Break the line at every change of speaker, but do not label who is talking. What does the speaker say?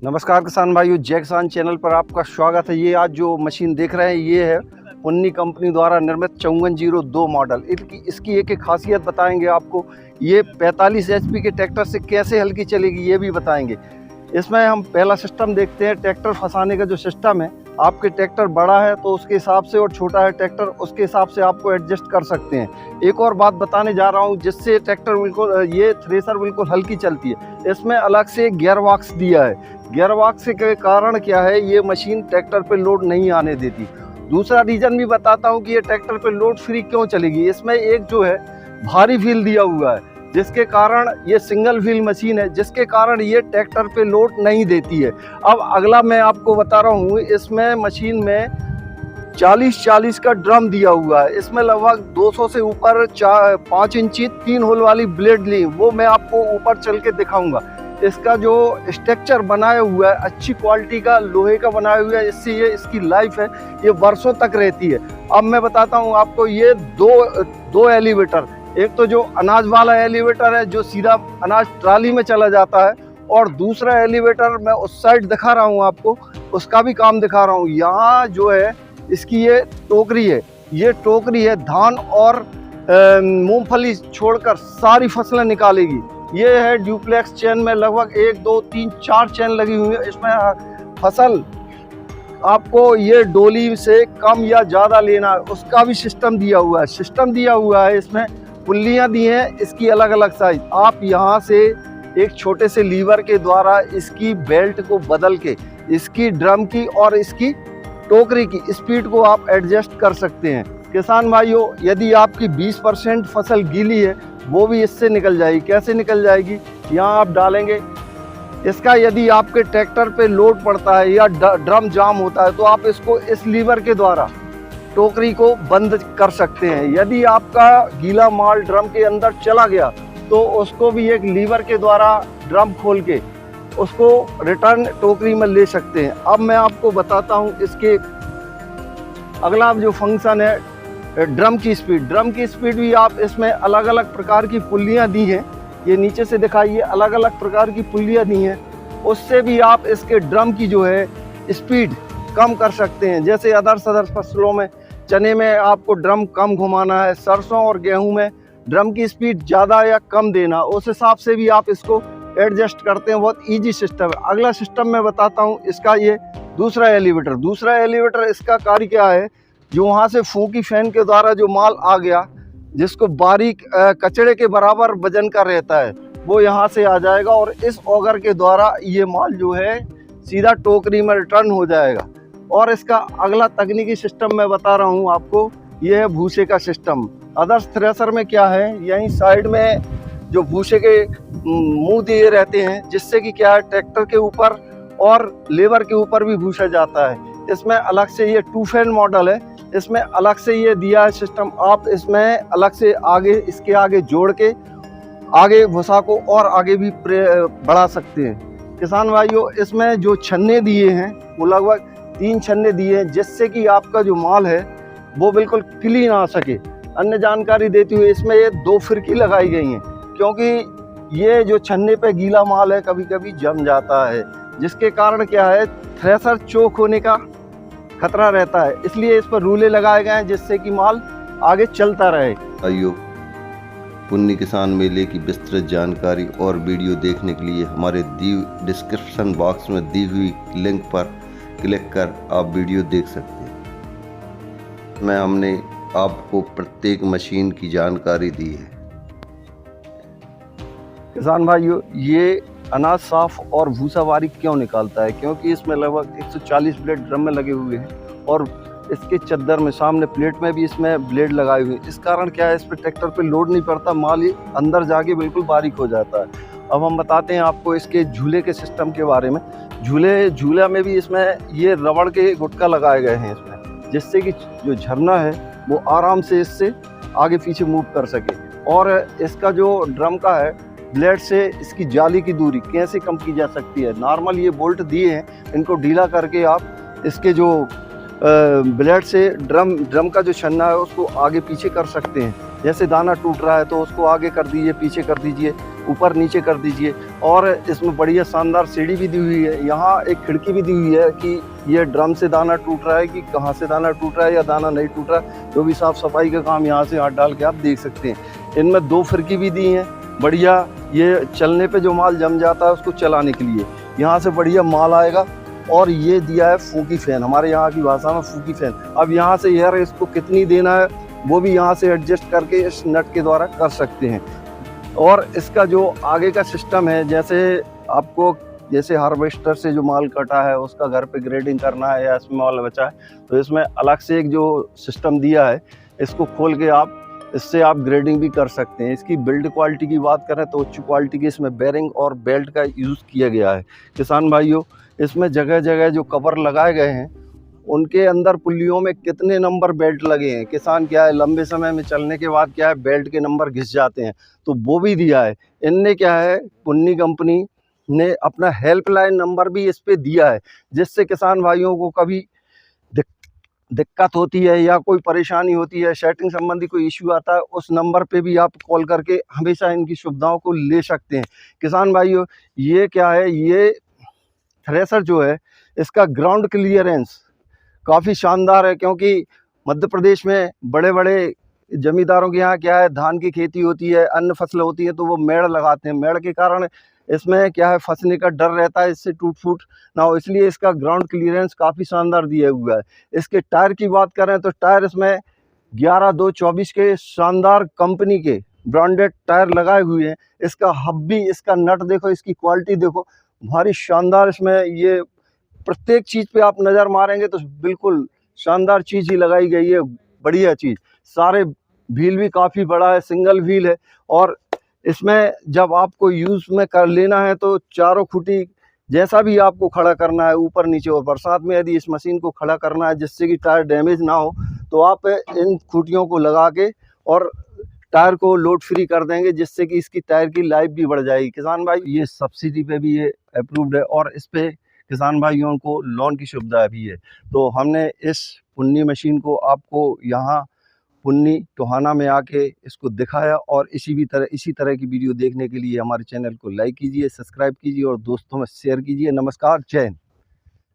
नमस्कार किसान भाइयों, जय किसान चैनल पर आपका स्वागत है। ये आज जो मशीन देख रहे हैं ये है पुन्नी कंपनी द्वारा निर्मित 5402 मॉडल। इसकी एक एक खासियत बताएंगे आपको। ये 45 HP के ट्रैक्टर से कैसे हल्की चलेगी ये भी बताएंगे। इसमें हम पहला सिस्टम देखते हैं, ट्रैक्टर फंसाने का जो सिस्टम है। आपके ट्रैक्टर बड़ा है तो उसके हिसाब से, और छोटा है ट्रैक्टर उसके हिसाब से आपको एडजस्ट कर सकते हैं। एक और बात बताने जा रहा हूँ जिससे ट्रैक्टर बिल्कुल, ये थ्रेसर बिल्कुल हल्की चलती है। इसमें अलग से गियर बॉक्स दिया है। गियर बॉक्स के कारण क्या है, ये मशीन ट्रैक्टर पे लोड नहीं आने देती। दूसरा रीज़न भी बताता हूँ कि ये ट्रैक्टर पे लोड फ्री क्यों चलेगी। इसमें एक जो है भारी व्हील दिया हुआ है, जिसके कारण ये सिंगल व्हील मशीन है, जिसके कारण ये ट्रैक्टर पे लोड नहीं देती है। अब अगला मैं आपको बता रहा हूँ, इसमें मशीन में 40-40 का ड्रम दिया हुआ है। इसमें लगभग 200 से ऊपर 5 इंची 3 होल वाली ब्लेड ली, वो मैं आपको ऊपर चल के दिखाऊंगा। इसका जो स्ट्रक्चर बनाया हुआ है अच्छी क्वालिटी का लोहे का बनाया हुआ है, इससे ये इसकी लाइफ है ये वर्षों तक रहती है। अब मैं बताता हूँ आपको, ये दो एलिवेटर, एक तो जो अनाज वाला एलिवेटर है जो सीधा अनाज ट्राली में चला जाता है, और दूसरा एलिवेटर मैं उस साइड दिखा रहा हूँ आपको, उसका भी काम दिखा रहा हूँ। यहाँ जो है इसकी ये टोकरी है, ये टोकरी है धान और मूंगफली छोड़कर सारी फसलें निकालेगी। ये है ड्यूप्लेक्स चेन में लगभग 1 2 3 4 चेन लगी हुई है। इसमें फसल आपको ये डोली से कम या ज़्यादा लेना है उसका भी सिस्टम दिया हुआ है। इसमें पुल्लियाँ दी हैं, इसकी अलग अलग साइज। आप यहाँ से एक छोटे से लीवर के द्वारा इसकी बेल्ट को बदल के इसकी ड्रम की और इसकी टोकरी की स्पीड को आप एडजस्ट कर सकते हैं। किसान भाइयों, यदि आपकी 20% फसल गीली है वो भी इससे निकल जाएगी। कैसे निकल जाएगी, यहाँ आप डालेंगे इसका। यदि आपके ट्रैक्टर पे लोड पड़ता है या ड्रम जाम होता है तो आप इसको इस लीवर के द्वारा टोकरी को बंद कर सकते हैं। यदि आपका गीला माल ड्रम के अंदर चला गया तो उसको भी एक लीवर के द्वारा ड्रम खोल के उसको रिटर्न टोकरी में ले सकते हैं। अब मैं आपको बताता हूँ इसके अगला जो फंक्शन है, ड्रम की स्पीड भी आप इसमें अलग अलग प्रकार की पुल्लियाँ दी हैं। ये नीचे से दिखाइए, अलग अलग प्रकार की पुल्लियाँ दी हैं, उससे भी आप इसके ड्रम की जो है स्पीड कम कर सकते हैं। जैसे अदर्स फसलों में, चने में आपको ड्रम कम घुमाना है, सरसों और गेहूं में ड्रम की स्पीड ज़्यादा या कम देना, उस हिसाब से भी आप इसको एडजस्ट करते हैं। बहुत इजी सिस्टम है। अगला सिस्टम मैं बताता हूँ इसका, ये दूसरा एलिवेटर इसका कार्य क्या है, जो वहाँ से फूंकी फैन के द्वारा जो माल आ गया, जिसको बारीक कचड़े के बराबर वजन का रहता है, वो यहाँ से आ जाएगा और इस ऑगर के द्वारा ये माल जो है सीधा टोकरी में रिटर्न हो जाएगा। और इसका अगला तकनीकी सिस्टम मैं बता रहा हूँ आपको, ये है भूसे का सिस्टम। अदर्स थ्रेसर में क्या है, यहीं साइड में जो भूसे के मुंह दिए रहते हैं, जिससे कि क्या है ट्रैक्टर के ऊपर और लेबर के ऊपर भी भूसा जाता है। इसमें अलग से ये 2 फैन मॉडल है, इसमें अलग से ये दिया है सिस्टम। आप इसमें अलग से आगे, इसके आगे जोड़ के आगे भूसा को और आगे भी बढ़ा सकते हैं। किसान भाइयों, इसमें जो छन्ने दिए हैं वो लगभग 3 छन्ने दिए हैं, जिससे कि आपका जो माल है वो बिल्कुल क्लीन आ सके। अन्य जानकारी देती हुई इसमें ये 2 फिरकी लगाई गई हैं, क्योंकि ये जो छन्ने पे गीला माल है कभी कभी जम जाता है, जिसके कारण क्या है थ्रेसर चोक होने का खतरा रहता है। इसलिए इस पर रूले लगाए गए हैं, जिससे कि माल आगे चलता रहे।
आइयो, पुन्नी किसान मेले की विस्तृत जानकारी और वीडियो देखने के लिए हमारे डिस्क्रिप्शन बॉक्स में दी हुई लिंक पर क्लिक कर आप वीडियो देख सकते हैं। हमने आपको प्रत्येक मशीन की जानकारी दी है।
किसान भाइयों, ये अनाज साफ और भूसा बारीक क्यों निकालता है, क्योंकि इसमें लगभग 140 ब्लेड ड्रम में लगे हुए हैं और इसके चद्दर में सामने प्लेट में भी इसमें ब्लेड लगाए हुए हैं। इस कारण क्या है, इस पर ट्रैक्टर पे लोड नहीं पड़ता, माल ही अंदर जाके बिल्कुल बारीक हो जाता है। अब हम बताते हैं आपको इसके झूले के सिस्टम के बारे में। झूला में भी इसमें ये रबड़ के गुटका लगाए गए हैं इसमें, जिससे कि जो झरना है वो आराम से इससे आगे पीछे मूव कर सके। और इसका जो ड्रम का है, ब्लेड से इसकी जाली की दूरी कैसे कम की जा सकती है। नॉर्मल ये बोल्ट दिए हैं, इनको ढीला करके आप इसके जो ब्लेड से ड्रम का जो छन्ना है उसको आगे पीछे कर सकते हैं। जैसे दाना टूट रहा है तो उसको आगे कर दीजिए, पीछे कर दीजिए, ऊपर नीचे कर दीजिए। और इसमें बढ़िया शानदार सीढ़ी भी दी हुई है। यहाँ एक खिड़की भी दी हुई है कि ये ड्रम से दाना टूट रहा है कि कहाँ से दाना टूट रहा है या दाना नहीं टूट रहा है, जो भी साफ़ सफाई का काम यहाँ से हाथ डाल के आप देख सकते हैं। इनमें 2 फिरकी भी दी हैं बढ़िया, ये चलने पे जो माल जम जाता है उसको चलाने के लिए यहाँ से बढ़िया माल आएगा। और ये दिया है फूकी फैन, हमारे यहाँ की भाषा में फूकी फैन। अब यहाँ से एयर इसको कितनी देना है वो भी यहाँ से एडजस्ट करके इस नट के द्वारा कर सकते हैं। और इसका जो आगे का सिस्टम है, जैसे हार्वेस्टर से जो माल कटा है उसका घर पे ग्रेडिंग करना है या इसमें माल बचा है तो इसमें अलग से एक जो सिस्टम दिया है, इसको खोल के इससे आप ग्रेडिंग भी कर सकते हैं। इसकी बिल्ड क्वालिटी की बात करें तो उच्च क्वालिटी की इसमें बेरिंग और बेल्ट का यूज़ किया गया है। किसान भाइयों, इसमें जगह जगह जो कवर लगाए गए हैं उनके अंदर पुल्लियों में कितने नंबर बेल्ट लगे हैं। किसान क्या है, लंबे समय में चलने के बाद क्या है बेल्ट के नंबर घिस जाते हैं, तो वो भी दिया है। इनने क्या है, पुन्नी कंपनी ने अपना हेल्पलाइन नंबर भी इस पे दिया है, जिससे किसान भाइयों को कभी दिक्कत होती है या कोई परेशानी होती है, सेटिंग संबंधी कोई इश्यू आता है, उस नंबर पे भी आप कॉल करके हमेशा इनकी सुविधाओं को ले सकते हैं। किसान भाइयों, ये क्या है, ये थ्रेशर जो है इसका ग्राउंड क्लियरेंस काफ़ी शानदार है, क्योंकि मध्य प्रदेश में बड़े बड़े जमींदारों के यहाँ क्या है, धान की खेती होती है, अन्य फसल होती है, तो वो मेड़ लगाते हैं। मेड़ के कारण इसमें क्या है, फंसने का डर रहता है, इससे टूट फूट ना हो, इसलिए इसका ग्राउंड क्लियरेंस काफ़ी शानदार दिया हुआ है। इसके टायर की बात करें तो टायर इसमें 11-2-24 के शानदार कंपनी के ब्रांडेड टायर लगाए हुए हैं। इसका हब्बी, इसका नट देखो, इसकी क्वालिटी देखो, भारी शानदार। इसमें ये प्रत्येक चीज़ पे आप नज़र मारेंगे तो बिल्कुल शानदार चीज़ ही लगाई गई है, बढ़िया चीज़। सारे व्हील भी काफ़ी बड़ा है, सिंगल व्हील है। और इसमें जब आपको यूज़ में कर लेना है तो चारों खुटी जैसा भी आपको खड़ा करना है, ऊपर नीचे, और बरसात में यदि इस मशीन को खड़ा करना है जिससे कि टायर डैमेज ना हो, तो आप इन खुटियों को लगा के और टायर को लोड फ्री कर देंगे, जिससे कि इसकी टायर की लाइफ भी बढ़ जाएगी। किसान भाई, ये सब्सिडी पे भी ये अप्रूव्ड है और इस पे किसान भाइयों को लोन की सुविधा भी है। तो हमने इस पुन्नी मशीन को आपको यहाँ पुन्नी टोहाना में आके इसको दिखाया। और इसी तरह की वीडियो देखने के लिए हमारे चैनल को लाइक कीजिए, सब्सक्राइब कीजिए और दोस्तों में शेयर कीजिए। नमस्कार, जय हिंद।